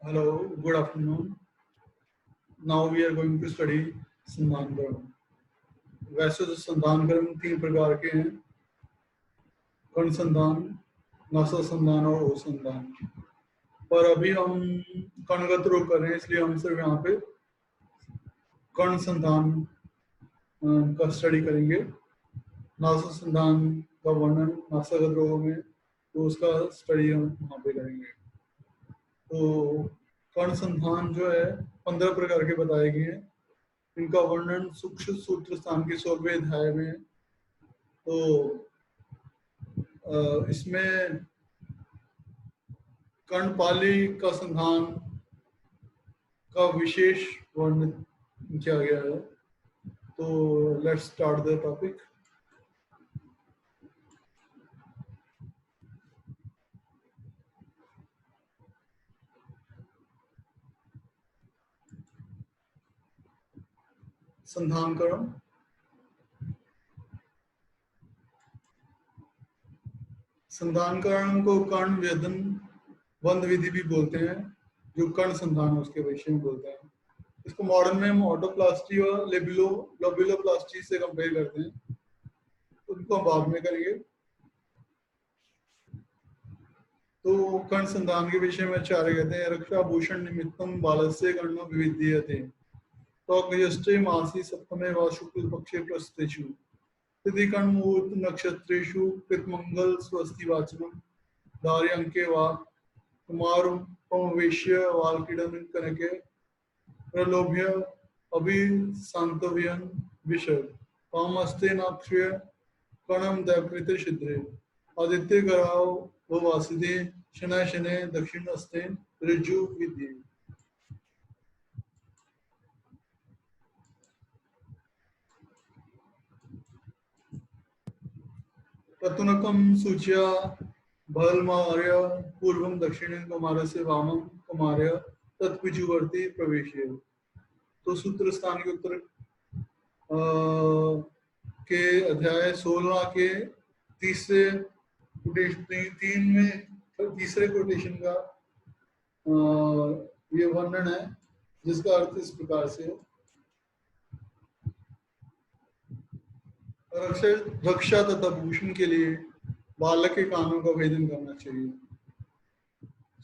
Hello, good afternoon. Now we are going to study संधान कर्म। वैसे तो संधान कर्म तीन प्रकार के हैं, कण संधान, नासा संधान और ओसंधान। पर अभी हम कणगत रोग कर रहे हैं, इसलिए हम सिर्फ यहाँ पे कण संधान का स्टडी करेंगे। नासा संधान का वर्णन नासागत रोगों में, तो उसका स्टडी हम वहाँ पे करेंगे। तो कण संधान जो है 15 प्रकार के बताए गए हैं। इनका वर्णन सूक्ष्म सूत्र स्थान के 16वें अध्याय में। तो इसमें कर्णपाली का संधान का विशेष वर्णन किया गया है। तो लेट्स स्टार्ट द टॉपिक। संधान कर्म। संधान कर्म को कर्ण वेदन बंद विधि भी बोलते हैं, जो कर्ण संधान उसके विषय में बोलते हैं। इसको मॉडर्न में हम ऑटोप्लास्टी और लोबुलोप्लास्टी से कंपेयर करते हैं, उनको हम बाद में करेंगे। तो कर्ण संधान के विषय में आचार्य कहते हैं, रक्षा भूषण निमित्तम बालस्य कर्ण विविध्यते त्वग्यष्टे मासी सप्तमे व शुक्ल पक्षे प्रस्तेषु तिथि कर्ण मुहूर्त नक्षत्रेषु कृतमंगल स्वस्ति वाचनम धार्यंके वा कुमारं पमवेश्य वालकीडन कनके प्रलोभ्य अभिसांतव्यन विषय पामस्ते नाक्षय कणम दैवकृते छिद्रे आदित्य कराव वासिदे शनय शनय दक्षिणस्ते ऋजु विद्ये। ततुनकम सूच्या बलमार्य पूर्वम दक्षिणे कुमारस्य वामम कुमार्य तत्पिजुवर्ती प्रवेश्य। तो सूत्र स्थान के उत्तर के अध्याय 16 के तीसरे कोटेशन का ये वर्णन है, जिसका अर्थ इस प्रकार से है। रक्षा तथा भूषण के लिए बालक के कानों का भेदन करना चाहिए।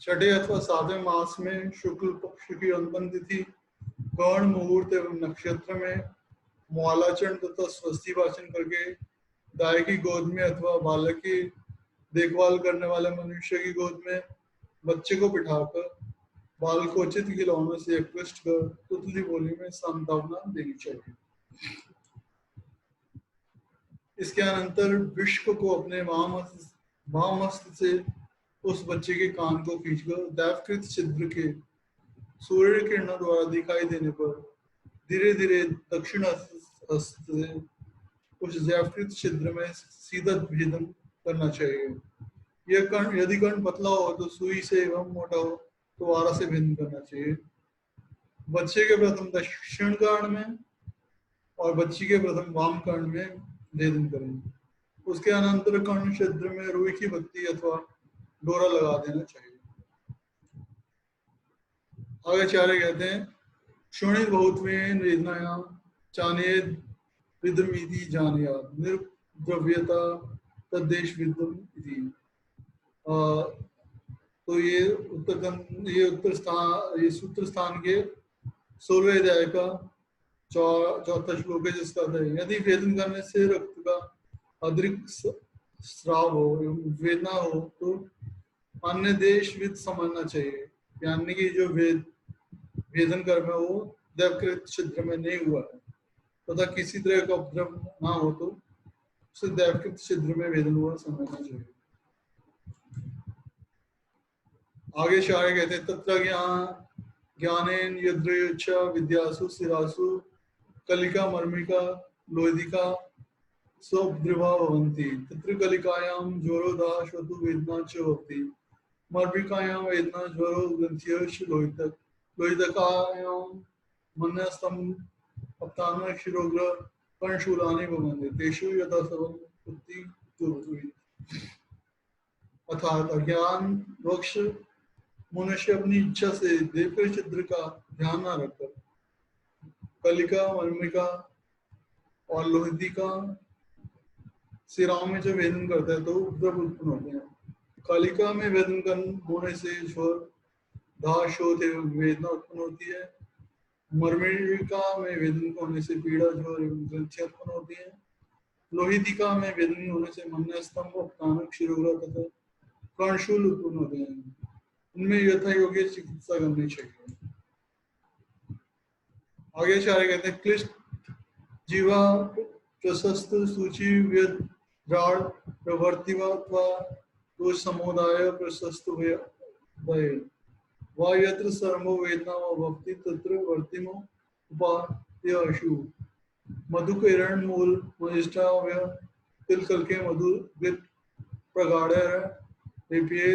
छठे अथवा 7वें मास में शुक्ल पक्ष की अंतिम तिथि कर्ण मुहूर्त एवं नक्षत्र में मुआलाचरण तथा स्वस्ति वाचन करके गाय की गोद में अथवा बालक की देखभाल करने वाले मनुष्य की गोद में बच्चे को बिठाकर बाल को उचित खिलौनों से आकृष्ट कर तुतली बोली में सांत्वना देनी चाहिए। इसके अनंतर विश्व को अपने वामहस्त से उस बच्चे के कान को खींचकर दैवकृत छिद्र के सूर्य किरणों द्वारा दिखाई देने पर धीरे धीरे दक्षिण हस्त से उस दैवकृत छिद्र में सीधा भेदन करना चाहिए। यह कर्ण यदि कर्ण पतला हो तो सुई से एवं मोटा हो तो वारा से भेदन करना चाहिए। बच्चे के प्रथम दक्षिण कर्ण में और बच्ची के प्रथम वाम कर्ण में भेदन करें। उसके अनंतर कर्ण छिद्र में रुई की बत्ती अथवा डोरा लगा देना चाहिए। आगे आचार्य कहते हैं, शोणित बहुत्वेन वेदनायां चानेद विद्रमीति जानियात निर्द्रव्यता तद्देश विद्रम इति। तो ये सूत्र स्थान के 16वें अध्याय का चौथा श्लोक है, जिसका है यदि वेदन करने से रक्त का अतिरिक्त स्राव हो एवं वेदना हो तो अन्य देश विद समझना चाहिए, यानी कि जो वेदन कर्म है वो दैवकृत छिद्र में नहीं हुआ है तथा किसी तरह का उपद्रव ना हो तो उसे दैवकृत छिद्र में वेदन हुआ समझना चाहिए। आगे शायद कहते हैं, तत्र ज्ञानेन यद्रयुच्चा विद्यासु सिरासु कलिका मर्मिका लोहिका स्वद्रिवा भवन्ति तत्र कलिकायां ज्वरो दाशवतु वेदना च भवति मर्मिकायां वेदना ज्वरो ग्रन्थ्यश्च लोहितकायां मन्यस्तम अपतान शिरोग्र कर्णशूलानि भवन्ति तेषु यथा सर्वं उत्ति अर्थात अज्ञान वृक्ष मनुष्य अपनी इच्छा से देवकर चित्र का ध्यान न रखकर कलिका, मर्मिका और लोहितिका सिराओं में जब वेदन करता है तो उपद्रव उत्पन्न होते हैं। कलिका में वेदन होने से स्वर, दाह, शोथ एवं वेदना उत्पन्न होती है। मर्मिका में वेदन होने से पीड़ा, ज्वर एवं ग्रंथियां उत्पन्न होती है। लोहितिका में वेदन होने से मन, स्तंभ, अपकानक, शिरोग्रा तथा कर्णशूल उत्पन्न होते हैं। उनमें यथा योग्य चिकित्सा करनी चाहिए। आगे आचार्य कहते हैं क्लिष्ट जीवा प्रशस्त सूचि व्यद्राड़ प्रवर्तिवा दोष समुदाय प्रशस्त भय वा यत्र सर्वो वेदना व भक्ति तत्र वर्तिमो उपायशु मधुकैरण मूल मजिष्ठाव्य तिलकल के मधु वृत प्रगाढ़ लिप्ये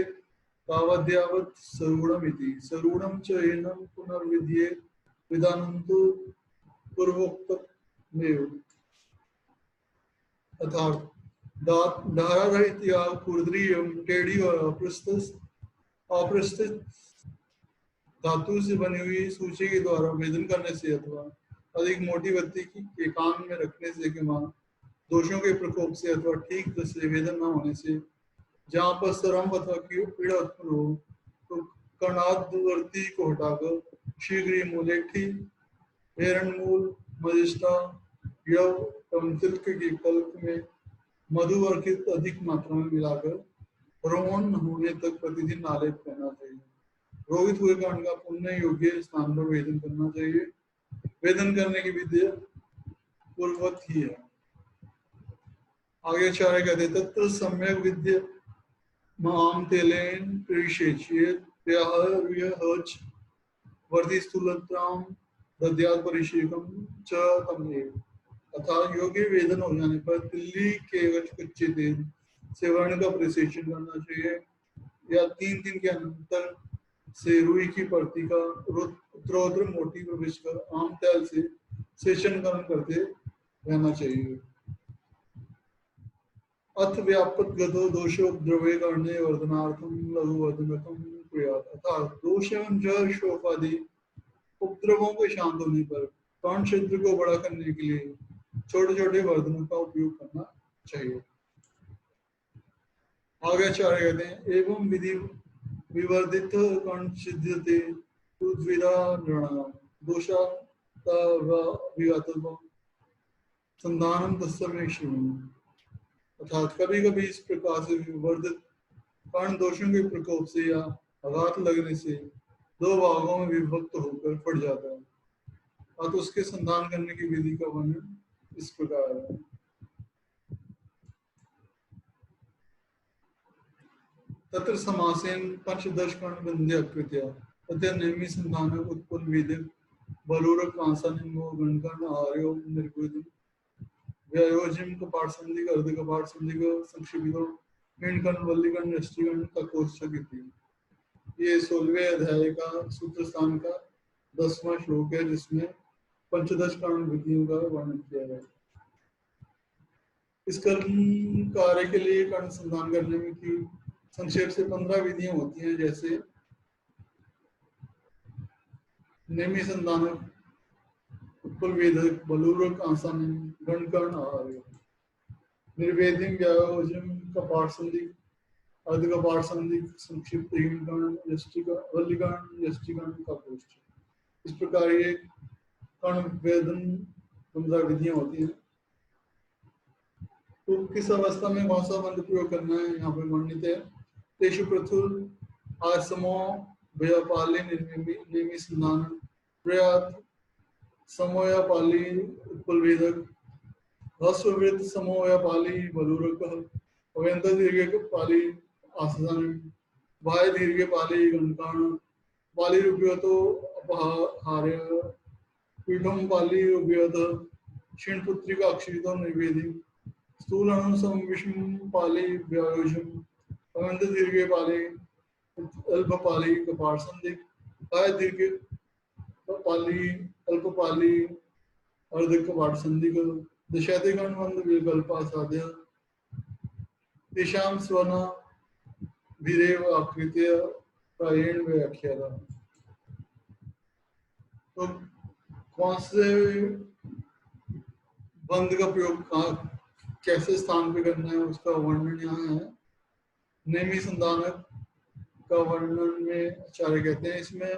तावद्यावत् सरूढ़मिति सरूढ़ं च एनं पुनर्विद्ये विदानन्तु पूर्वोक्तमेव अर्थात धारा रहित या खुरदरी एवं टेढ़ी और अप्रस्थित धातु से बनी हुई सूची के द्वारा वेदन करने से अथवा अधिक मोटी बत्ती के कान में रखने से कि मां दोषों के प्रकोप से अथवा ठीक से वेदन न होने से जहाँ पर सरम अथवा की पीड़ा उत्पन्न हो तो कर्णादवर्ती को हटाकर शीघ्र ही मूलेठी, हेरणमूल, मजिष्ठा, यव एवं तिलक के कल्प में मधु अर्कित अधिक मात्रा में मिलाकर रोहन होने तक प्रतिदिन आलेप करना चाहिए। रोहित हुए कांड का पुण्य योग्य स्थान पर वेदन करना चाहिए। वेदन करने की विधि पूर्ववत ही है। आगे आचार्य कहते तत्र सम्यक विद्य माम तेलेन परिशेचियेत प्याहर्यहच वर्धि स्थूलताम दद्यात् परिशेकम च तमेव अर्थात योग्य वेदन हो जाने पर तिल्ली के कच्चे तेल से वर्ण का परिसेचन करना चाहिए या 3 दिन के अंतर से रुई की परती का उत्तरोत्तर मोटी प्रवेश कर आम तेल से सेचन करते रहना चाहिए। अथ व्यापक गतो दोषो द्रव्य करने वर्धनार्थम लघु वर्धनकम प्रयास अर्थात दोष एवं जल शोक आदि उपद्रवों के शांत होने पर कर्ण क्षेत्र को बड़ा करने के लिए छोटे छोटे वर्धनों का उपयोग करना चाहिए। आगे आचार्य कहते हैं एवं विधि विवर्धित कर्ण सिद्धते उद्विदा नृणाम दोषा संधानम तस्समेक्षिणम् अर्थात कभी कभी इस प्रकार से विवर्धित कर्ण दोषों के प्रकोप से या आघात लगने से 2 भागों में विभक्त होकर फट जाता है और तो उसके संधान करने की विधि का वर्णन इस प्रकार है। तत्र समासेन पंचदश कर्ण बंध्य कृत्या तथा नेमि संधान उत्पन्न विधि बलूरक आसानिमो गणकर्ण आर्यो निर्गुण व्यायोजिम कपाट संधि का अर्ध कपाट संधि का संक्षिप्तो हिंडकर्ण वल्लीकर्ण यष्टिकर्ण का कोष्ठक इति। ये 16वें अध्याय का सूत्र स्थान का 10वां श्लोक है जिसमें पंचदश कर्ण विधियों का वर्णन किया है। इस कर्म कार्य के लिए कर्ण संधान करने में की संक्षेप से 15 विधियां होती हैं जैसे नेमि संधानक उत्पलवेदक बलूरक आसन गणकर्ण आर्य निर्वेदिम व्यायोजम कपाट संधि अर्ध कपाट संधि संक्षिप्त हिंडकर्ण यष्टिका वल्लीकर्ण यष्टिकर्ण का कोष्ठ। इस प्रकार ये कर्ण वेदन 15 विधियां होती हैं। तो किस अवस्था में कौन सा मंत्र प्रयोग करना है यहाँ पे वर्णित है। तेषु प्रथुर आसमो भयपाली निर्मिमी संधान प्रयात समोया पाली उत्पलवेदक हस्ववृत्त समोया पाली बलूरक अव्यंत दीर्घ पाली आसन बाह्य दीर्घ पाली गणकर्ण पाली रूपयतो अपहार्य पीठम पाली रूपयत क्षीणपुत्रिका अक्षितो निर्वेदी स्थूल अनुसम विष्णु पाली व्यायोजम अव्यंत दीर्घ पाली अल्प पाली कपाट संधि बाह्य दीर्घ पाली अल्प पाली अर्ध कपाट संधि को दशैतिकर्ण वंद विकल्प साध्य दिशाम स्वना विरेव आकृत्य प्रायेण व्याख्या था। तो कौन से बंध का प्रयोग कहाँ कैसे स्थान पे करना है उसका वर्णन यहाँ है। नेमी संधानक का वर्णन में आचार्य कहते हैं इसमें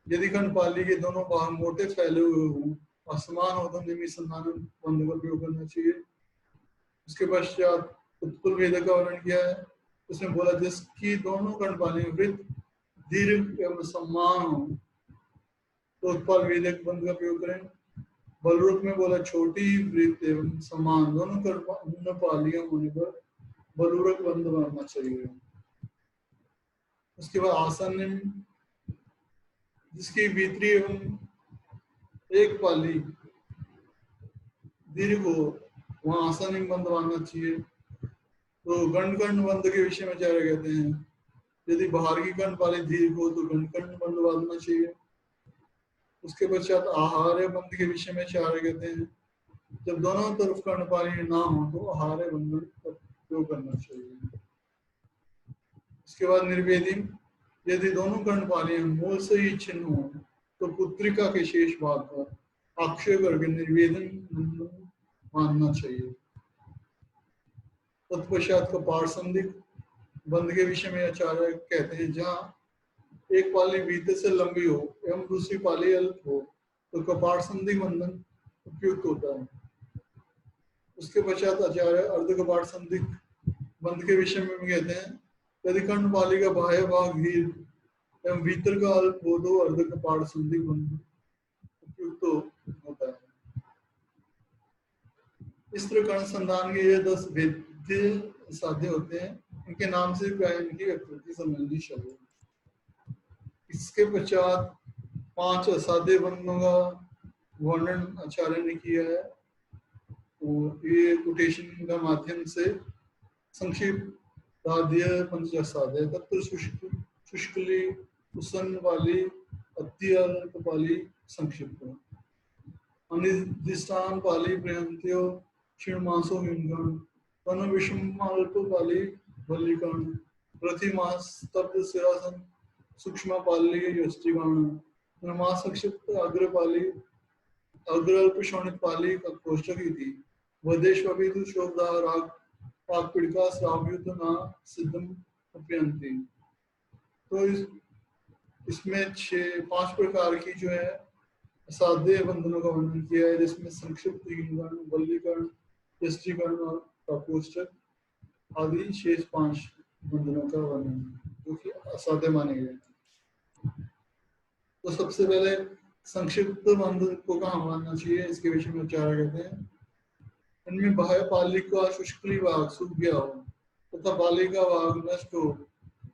यदि कर्णपाली के दोनों भाग मोटे फैले हुए हों और समान हो तो नेमी संधानक बंध का प्रयोग करना चाहिए। उसके पश्चात उत्पल वेद का वर्णन किया है। उसमें बोला जिसकी दोनों कर्णपाली वृत्त दीर्घ एवं समान हो तो उत्पल वेदक बंध का प्रयोग करें। बलरूप में बोला छोटी वृत्त एवं समान दोनों कर्णपालियां होने पर बलूरक बंध बनना चाहिए। उसके बाद आसन जिसकी भीतरी एवं एक पाली दीर्घ हो वहां आसन बंध बांधना चाहिए। तो गणकर्ण बंध के विषय में आचार्य कहते हैं यदि बाहर की कर्णपाली दीर्घ हो तो गणकर्ण बंध बांधना चाहिए। उसके पश्चात आहार्य बंध के विषय में आचार्य कहते हैं जब दोनों तरफ कर्णपाली ना हो तो आहार्य बंध का प्रयोग करना चाहिए। उसके बाद निर्वेदी यदि दोनों कर्णपालियां मूल से ही छिन्न हो तो पुत्रिका के शेष भाग पर अक्षय करके निर्वेदन मानना चाहिए। तत्पश्चात का पारसंधिक बंध के विषय में आचार्य कहते हैं जहाँ एक पाली बीते से लंबी हो एवं दूसरी पाली अल्प हो तो कपाट संधि बंधन उपयुक्त होता है। उसके पश्चात आचार्य अर्ध कपाट संधि बंध के विषय में कहते हैं यदि कर्णपाली का बाह्य भाग हीर एवं भीतर का अल्प हो तो अर्ध कपाट संधि बंध उपयुक्त होता है। इस प्रकार संधान के ये 10 भेद्य साध्य होते हैं। इनके नाम से प्राय इनकी व्यक्ति संबंधी शब्द। इसके पश्चात 5 असाध्य बंधों का वर्णन आचार्य ने किया है। तो ये कोटेशन का माध्यम से संक्षिप्त साध्य पंच असाध्य तत्व शुष्कली उसन वाली अत्यल्प पाली संक्षिप्त अनिर्दिष्टान पाली प्रयंत्यो क्षीणमासो हिमगण तनु विषमाल्प पाली बल्लिकण प्रतिमास स्तब्ध सिरासन सूक्ष्म पाली यष्टिगण नमास संक्षिप्त अग्रपाली अग्रल्प शोणित पाली का कोष्ठक थी वदेश्वपि तु शोभदा राग पाक पिड़का श्राव्युत ना सिद्धम अपयंती। तो इसमें 5 प्रकार की जो है असाध्य बंधनों का वर्णन किया है जिसमें संक्षिप्त हिमगण बल्लीकरण यष्टिगण और प्रकोष्ठक आदि शेष 5 बंधनों का वर्णन जो कि असाध्य माने गए। तो सबसे पहले संक्षिप्त बंधन को कहाँ मानना चाहिए इसके विषय में विचार कहते हैं इनमें बाह्य पाली का शुष्कली भाग सूख गया हो तथा पाली का भाग नष्ट हो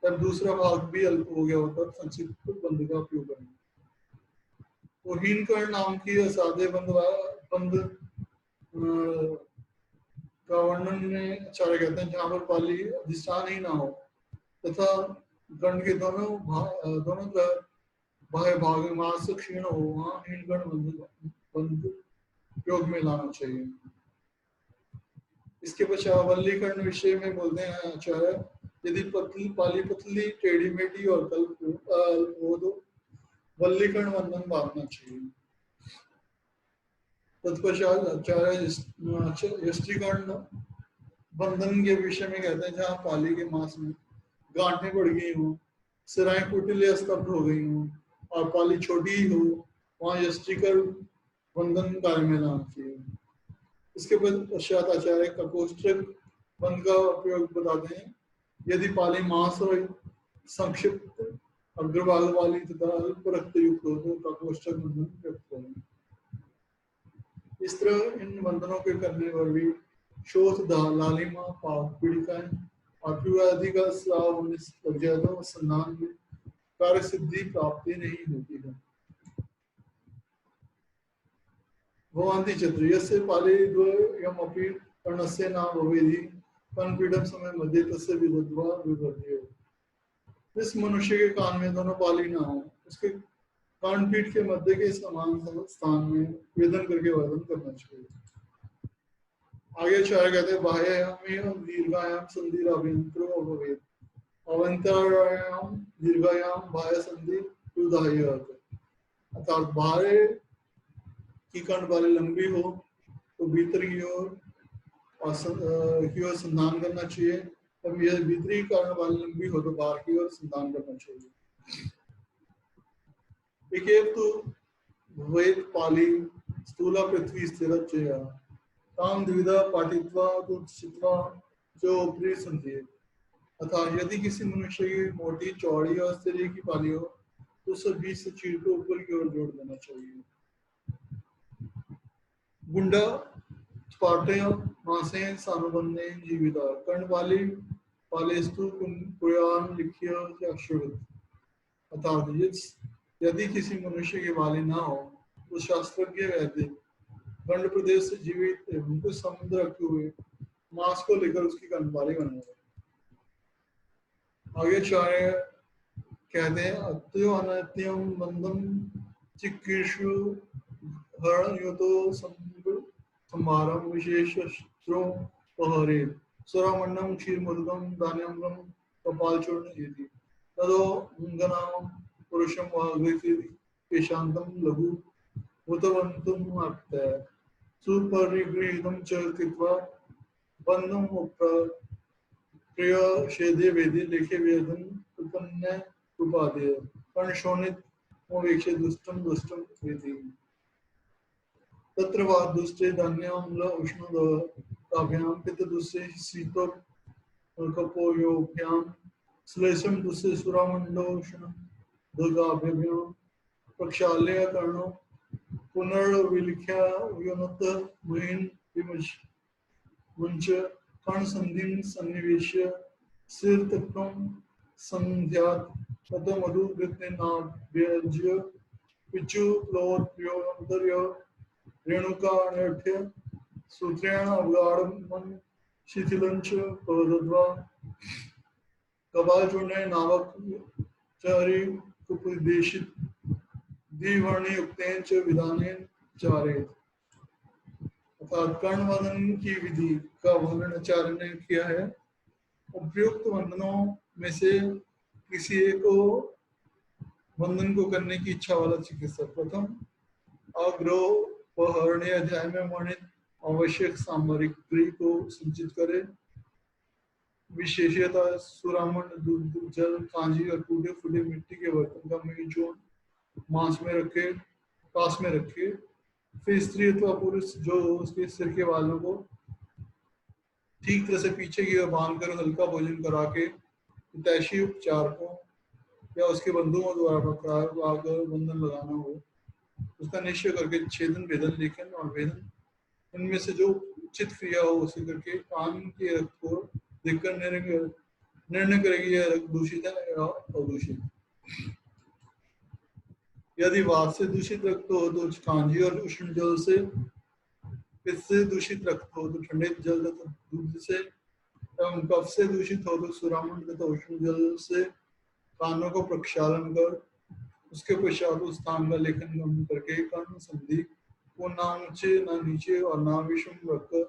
तब दूसरा भाग भी अल्प हो गया हो तब संक्षिप्त बंध का उपयोग करें। तो हीनकर्ण नाम की असाध्य बंध का वर्णन में आचार्य कहते हैं जहाँ पर पाली अधिष्ठान ही ना हो तथा गण के दोनों बाह्य भाग मास क्षीण हो वहाँ हीनकर्ण बंध प्रयोग में लाना चाहिए। इसके पश्चात वल्लीकरण विषय में बोलते हैं आचार्य यदि पाली पतली टेढ़ी मेढ़ी और अल्प हो तो वल्लीकरण बंधन बांधना चाहिए। तत्पश्चात आचार्य यष्टिकर्ण बंधन के विषय में कहते हैं जहाँ पाली के मांस में गांठें बढ़ गई हो सिराएं कुटिल स्तब्ध हो गई हो और पाली छोटी हो वहाँ यष्टिकर्ण बंधन कार्य में लाना चाहिए। इसके पश्चात आचार्य का कोष्ठक बंध का प्रयोग बताते हैं यदि पाली मांस और संक्षिप्त अग्रभाग वाली तथा अल्प रक्त युक्त हो तो काकोष्ठक बंधन प्रयुक्त करें। इस तरह इन बंधनों के करने पर भी शोथ लालिमा पाप पीड़िकाएं आदि का स्राव लग जाए तो संधान में कार्य सिद्धि प्राप्ति नहीं होती है। भवन्ति चतुर यस्य पाली द्वयमपि कर्णस्य न भवेदि कर्णपीडक समय मध्य तस्य विदध्वा विवर्ध्य। इस मनुष्य के कान में दोनों पाली ना हो उसके कर्णपीठ के मध्य के समान स्थान में वेदन करके वर्धन करना चाहिए। आगे आचार्य कहते हैं बाह्याम दीर्घायाम संधिराभ्यंतरो अभवेत् अवंतरायाम दीर्घायाम बाह्य संधि उदाह्य अर्थात बाहर की कर्ण वाली लंबी हो तो भीतर की ओर संधान करना चाहिए। अब यह भीतरी कर्ण वाली लंबी हो तो बाहर की ओर संधान करना चाहिए। एक तो वेद पाली स्थूला पृथ्वी स्थिर ताम द्विधा पाटित्वा चित्वा जो ऊपरी संधि अर्थात यदि किसी मनुष्य की मोटी चौड़ी और स्त्री की पाली हो तो उसे बीच से चीर को ऊपर की ओर जोड़ देना चाहिए। गुंडा पाटे मासे सानुबंधे जीविता कर्ण वाली पालेस्तु पुराण लिखिय अक्षुत अर्थात यदि किसी मनुष्य की वाली ना हो तो शास्त्रज्ञ वैद्य गंड प्रदेश से जीवित एवं कुछ समुद्र रखे हुए मांस को लेकर उसकी कर्णवाली बनाएगा। आगे चार्य कहते हैं अत्यो अनत्यम बंधम चिकीर्षु हरणयुतो संभारम विशेष शस्त्रों पहरे स्वरामंडम क्षीरमुदगम धान्यंगम कपालचूर्ण इति तदो अंगनाम पुरुषम वाग्वेति केशांतम लघु भूतवंतुम अर्थः सुपरिगृहीतं च कृत्वा बंधम प्रिय शेदे वेदे लेखे वेदन उत्पन्न उपादेय कर्ण शोणित मोवेक्षे दुष्टम दुष्टम वेति तत्र वा दुष्टे धान्याम्ल उष्णोद ताभ्याम पित्त दुष्टे शीतो कपोयोभ्याम श्लेषम दुष्टे सुरामंडोषण दुर्गाभ्याम प्रक्षाल्य कर्णो पुनर्विलिख्या योनत मुहिन विमच मुंच कर्ण संधिं सन्निवेश्य सिरतत्वं संध्यात ततो मधु वृत्तेनाभ्यज्य पिचु प्लोत्योऽन्तर्य रेणुकाण्यठ्य सूत्रेण अवगाढं शिथिलं च प्रदद्वा कपालचूर्णे नावक चरि कुपदेशित द्विवर्णयुक्तेन च विधानेन चारेत अर्थात कर्ण वंदन की विधि का वर्णन आचार्य ने किया है। उपयुक्त वंदनों में से किसी एक को वंदन को करने की इच्छा वाला चिकित्सक प्रथम अग्रोपहरणीय अध्याय में वर्णित आवश्यक सामग्री को संचित करे। विशेषतः सुरामंड दूध जल कांजी और टूटे फूटे मिट्टी के बर्तन का मेल मांस में रखे पास में रखे। फिर स्त्री अथवा पुरुष जो उसके सिर के बालों को ठीक तरह से पीछे की ओर बांध कर हल्का भोजन करा के हितैषी उपचारकों या उसके बंधुओं द्वारा पकड़ाकर बंधन लगाना हो उसका निश्चय करके छेदन भेदन लेखन और वेदन इनमें से जो उचित क्रिया हो उसे करके कान के रक्त को देखकर निर्णय करेगी यह रक्त दूषित है या अदूषित। यदि वात से दूषित रक्त हो तो कांजी और उष्ण जल से, पित्त से दूषित रक्त हो तो ठंडे जल तथा दूध से, एवं कफ से दूषित हो तो सुरामंड तथा उष्ण जल से कानों को प्रक्षालन कर उसके पश्चात उस स्थान का लेखन करके कर्ण संधि को ना ऊंचे ना नीचे और ना विषम रखकर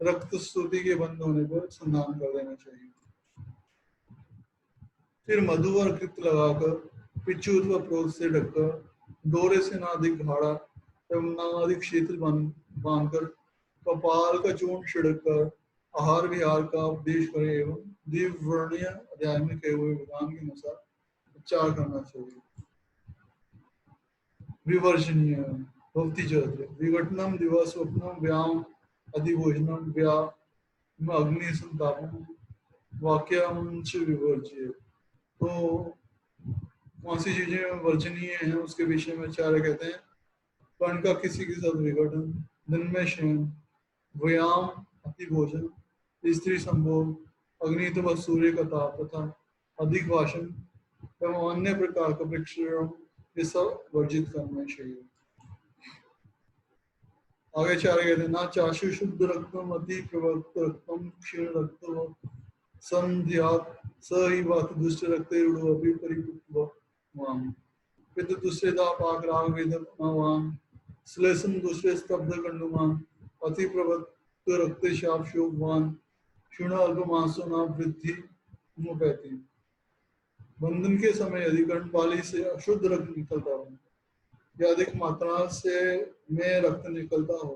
रक्त स्तुति के बंद होने पर संधान कर देना चाहिए। फिर मधु और कृत लगाकर पिच्चू अथवा प्रोग से ढककर डोरे से ना अधिक घाड़ा एवं ना अधिक शीतल बांधकर कपाल का चूर्ण छिड़क कर आहार विहार का उपदेश करे एवं दिव्यवर्णीय अध्याय में कहे हुए विधान के अनुसार उपचार करना चाहिए। विवर्जनीय भक्ति चरित्र विघटनम दिवस स्वप्नम व्याम अधिभोजनम व्याम अग्नि संतापम वाक्यांश विवर्ज्य। तो कौन सी चीजें वर्जनीय हैं उसके विषय में आचार्य कहते हैं कर्ण का किसी के साथ विघटन, दिन में शयन, व्यायाम अति भोजन, स्त्री संभोग, अग्नि तथा सूर्य का ताप तथा अधिक भाषण एवं अन्य प्रकार का परिश्रम ये सब वर्जित करना चाहिए। आगे चार कहते हैं ना चाशु शुद्ध रक्तम अति प्रवक्त रक्तम क्षीण रक्त संध्यात स ही वात दुष्ट रक्ते रूढ़ अभी परिपुवाम पित्त दुष्टेदा पाक राग वेदनावान श्लेषम दुष्टे स्तब्ध कंडुमान अति प्रवक्त रक्ते शाप शोभवान क्षीण अल्प मांसो ना वृद्धि मुपैति। बंधन के समय यदि कर्णपाली से अशुद्ध रक्त निकलता हो या अधिक मात्रा से में रक्त निकलता हो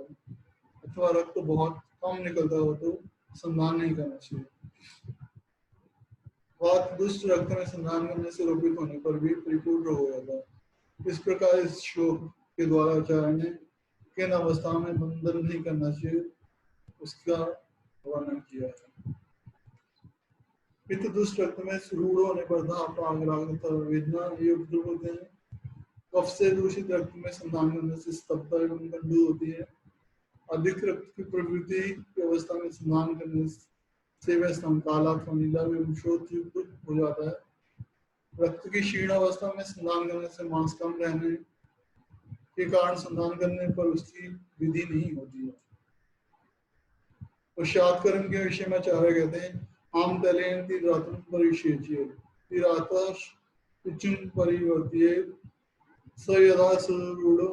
अथवा रक्त बहुत कम निकलता हो तो संधान नहीं करना चाहिए। वात दुष्ट रक्त में संधान करने से रोपित होने पर भी परिपूर्ण हो जाता है। इस प्रकार इस श्लोक के द्वारा आचार्य ने किन अवस्था में बंधन नहीं करना चाहिए उसका वर्णन किया है। पित्त दुष्ट रक्त में रूढ़ होने पर धाप आग्रह तथा वेदना ये उपद्रव होते हैं। कफ से दूषित रक्त में संधान करने से स्तब्धता एवं गंधु होती है। अधिक रक्त की प्रवृत्ति की अवस्था में स्नान करने से वह स्तन काला अथवा नीला एवं शोथयुक्त हो जाता है। रक्त की क्षीण अवस्था में स्नान करने से मांस कम रहने के कारण स्नान करने पर उसकी विधि नहीं होती है। पश्चात कर्म के विषय में आचार्य कहते हैं आम तलेन तीरातम परिशेच्य तीरातश पिचुम परिवर्त्य स यदा सुरूढ़ो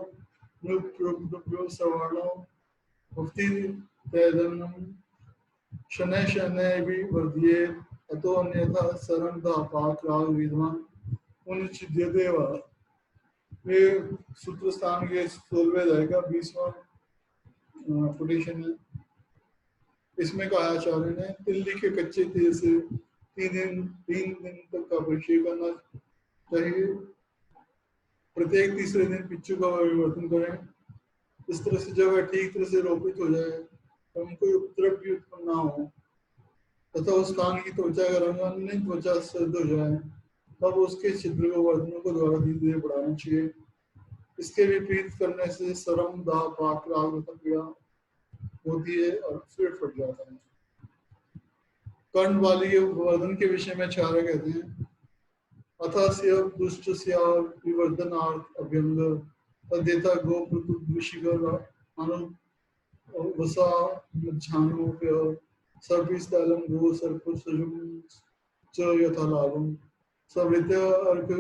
नृप्यो सवर्णो मुक्ति तैदन्नम शनै शनै भी वर्धिये अतो अन्यथा शरण दापाक राग विद्वान उन्नचिद्यते वा। ये सूत्र स्थान के 16वें अध्याय का 20वां कोटेशन है। इसमें कहा आचार्य ने तिल्ली के कच्चे तेल से 3 दिन तक का अभिषेक करना चाहिए। प्रत्येक तीसरे दिन पिच्चू का परिवर्तन करें। इस तरह से जब वह ठीक तरह से रोपित हो जाए तो कोई उपद्रव भी उत्पन्न ना हो तथा उस स्थान की त्वचा का रंग अन्य त्वचा सिद्ध हो जाए तब उसके छिद्र को वर्धनों को द्वारा धीरे धीरे बढ़ाना चाहिए। इसके विपरीत करने से सरम दाह पाक राग पीड़ा होती है और फिर फट जाता है। कर्ण वाली के वर्धन के विषय में आचार्य कहते हैं अथा से दुष्ट से विवर्धनार्थ अभ्यंग तदेता गोपृतुषिकर अनु वसा मध्यान्होप्य सर्पिस्तैलम गो सर्पसजुम च यथा लाभम सवित्य अर्क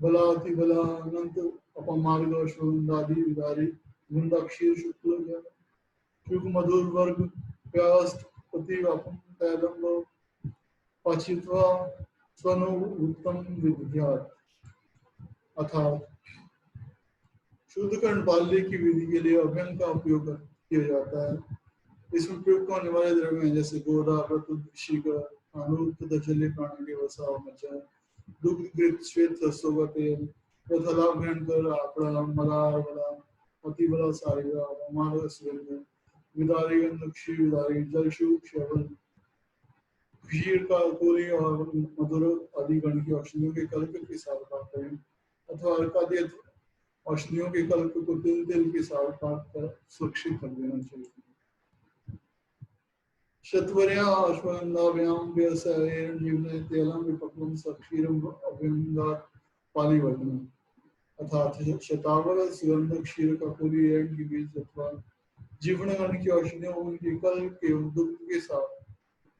बलाति बला अनंत अपमार्ग अश्वगंधादि विदारी गुंदाक्षीर शुक्ल शुक मधुर वर्ग व्यास्त पति अपम तैलम पचित्वा स्वनु उत्तम विद्यात्। अर्थात शुद्ध कर्णपाल्य की विधि के लिए अभ्यंग का उपयोग किया जाता है। इसमें प्रयुक्त होने वाले द्रव्य हैं जैसे गोदा जलीय प्राणी के वसा मज्जा दुग्ध घृत श्वेत सरसों का तेल तथा लाभ ग्रहण कर आकड़ा मलार बला अति बला सारिगा अमार सुगंध विदारी गंधक्षी विदारी जलशुक शवल क्षीर का कोली और मधुर आदि गण की औषधियों के कल्प के साथ प्राप्त करें अथवा अर्कादि औषधियों के कल्प को तिल के साथ प्राप्त कर सुरक्षित कर देना चाहिए। शतवर्या अश्वगंधाभ्याम व्यवसायेन जीवने तेलम विपक्वम सक्षीरम अभ्यंगात् पालिवर्धनम अर्थात शतावर सुगंध क्षीर का पूरी एंड के बीच अथवा जीवनगण की औषधियों उनके कल्प के दुग्ध के साथ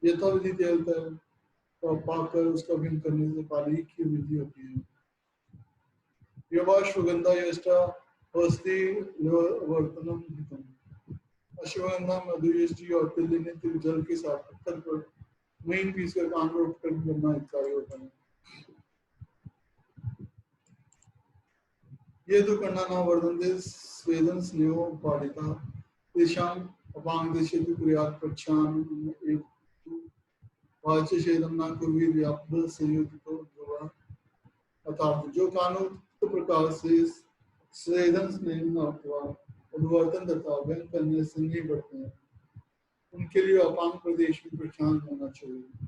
यथाविधि तेल तो पाकर उसका भिन्न करने से पाली की वृद्धि होती है। यवाश्वगंधा यष्टा वस्ति वर्तनम हितम अश्वगंधा मधुयष्टि और तिल ने तिल जल के साथ पत्थर पर महीन पीस कर कान रोट कर करना इत्यादि होता है। ये तो करना न वर्धनते स्वेदन स्नेहो पालिता तेषां अपांगदेशे तु क्रियात् प्रच्छान एक वाच्य छेदन न कुर्वी व्याप्त संयुक्तो ध्रुवा। अर्थात जो कानून प्रकार से स्वेदन स्नेह न अथवा उद्वर्तन तथा अभ्यंग करने से नहीं बढ़ते हैं उनके लिए अपांग प्रदेश में प्रच्छान होना चाहिए।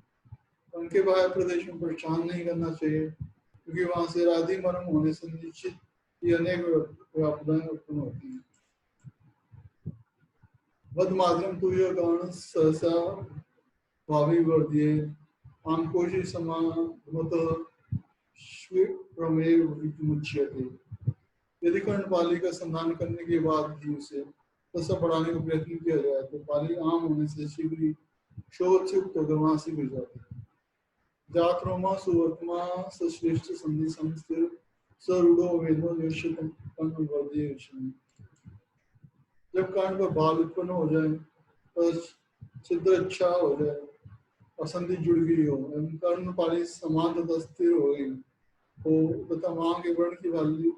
उनके बाह्य प्रदेश में प्रच्छान नहीं करना चाहिए क्योंकि वहां से राधि मर्म होने से निश्चित ही अनेक व्यापदाएं उत्पन्न होती हैं। वद मातरम तुय गण सहसा भावी वर्धिये आमकोशी समामत श्वेप्रमेव विमुच्यते। यदि कर्णपाली का संधान करने के बाद ही उसे रसा बढ़ाने का प्रयत्न किया जाए तो पाली आम होने से शीघ्र ही शोध से उक्त होकर वहां से गिर जाती है। जात्रोमा सुवर्तमा सश्रेष्ठ संधि संस्थिर सरूढ़ो वेदो निश्चितम वर्धिये। जब कान पर बाल उत्पन्न हो जाए तो छिद्र अच्छा हो जाए असंधि जुड़ गई हो एवं कर्णपाली समान तथा स्थिर हो गई हो तथा मां के वर्ण की भाली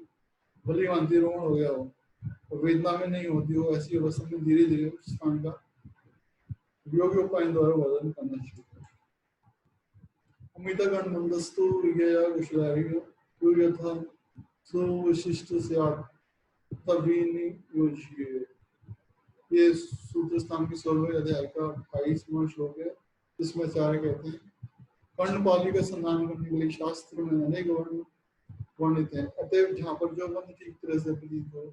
भली भांति रोहण हो गया हो और वेदना में नहीं होती हो, ऐसी अवस्था में धीरे धीरे उस स्थान का योग्य उपाय द्वारा वर्धन करना चाहिए। अमितगण मंदस्तु विज्ञया कुशलारिण यो यथा सुविशिष्ट स्यात् तभी योज्य। ये सूत्र स्थान की 16वें अध्याय का 28वां श्लोक है, जिसमें आचार्य कहते हैं कर्णपाली का संधान करने के लिए शास्त्र में अनेक वर्ण वर्णित हैं, अतएव जहाँ पर जो वर्ण ठीक तरह से प्रतीत हो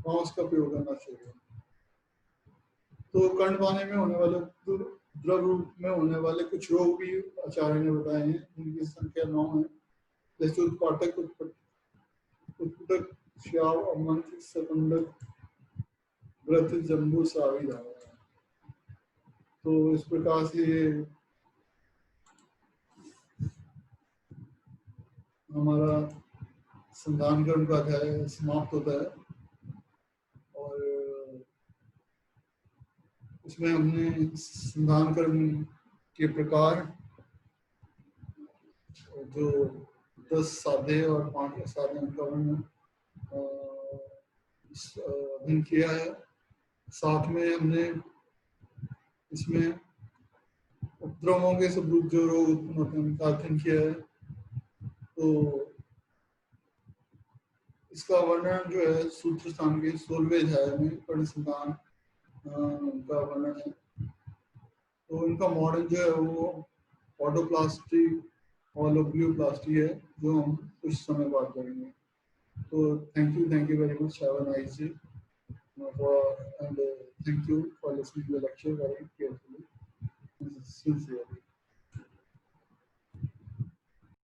वहाँ उसका प्रयोग करना चाहिए। तो कर्णपाने में होने वाले द्रव में होने वाले कुछ रोग भी आचार्य ने बताए हैं, जिनकी संख्या 9 है, जैसे उत्पाटक, उत्पुटक, श्याव, अमंत्र, सकंडक, व्रत, जम्बू, सावी, धारा। तो इस प्रकार से हमारा संधान कर्म का अध्याय समाप्त होता है और इसमें हमने संधान कर्म के प्रकार, जो 10 साधे और 5 असाधे उनका वर्णन अध्ययन किया है। साथ में हमने इसमें उपद्रवों के स्वरूप जो रोग उत्पन्न होते हैं उनका अध्ययन किया है। तो इसका वर्णन जो है सूत्र स्थान के 16वें अध्याय में कर्ण संधान का वर्णन है। तो इनका मॉडल जो है वो ऑटोप्लास्टी और लोब्लियोप्लास्टी है, जो हम कुछ समय बाद करेंगे। तो thank you very much, have a nice day, and thank you for listening to the lecture very carefully and sincerely.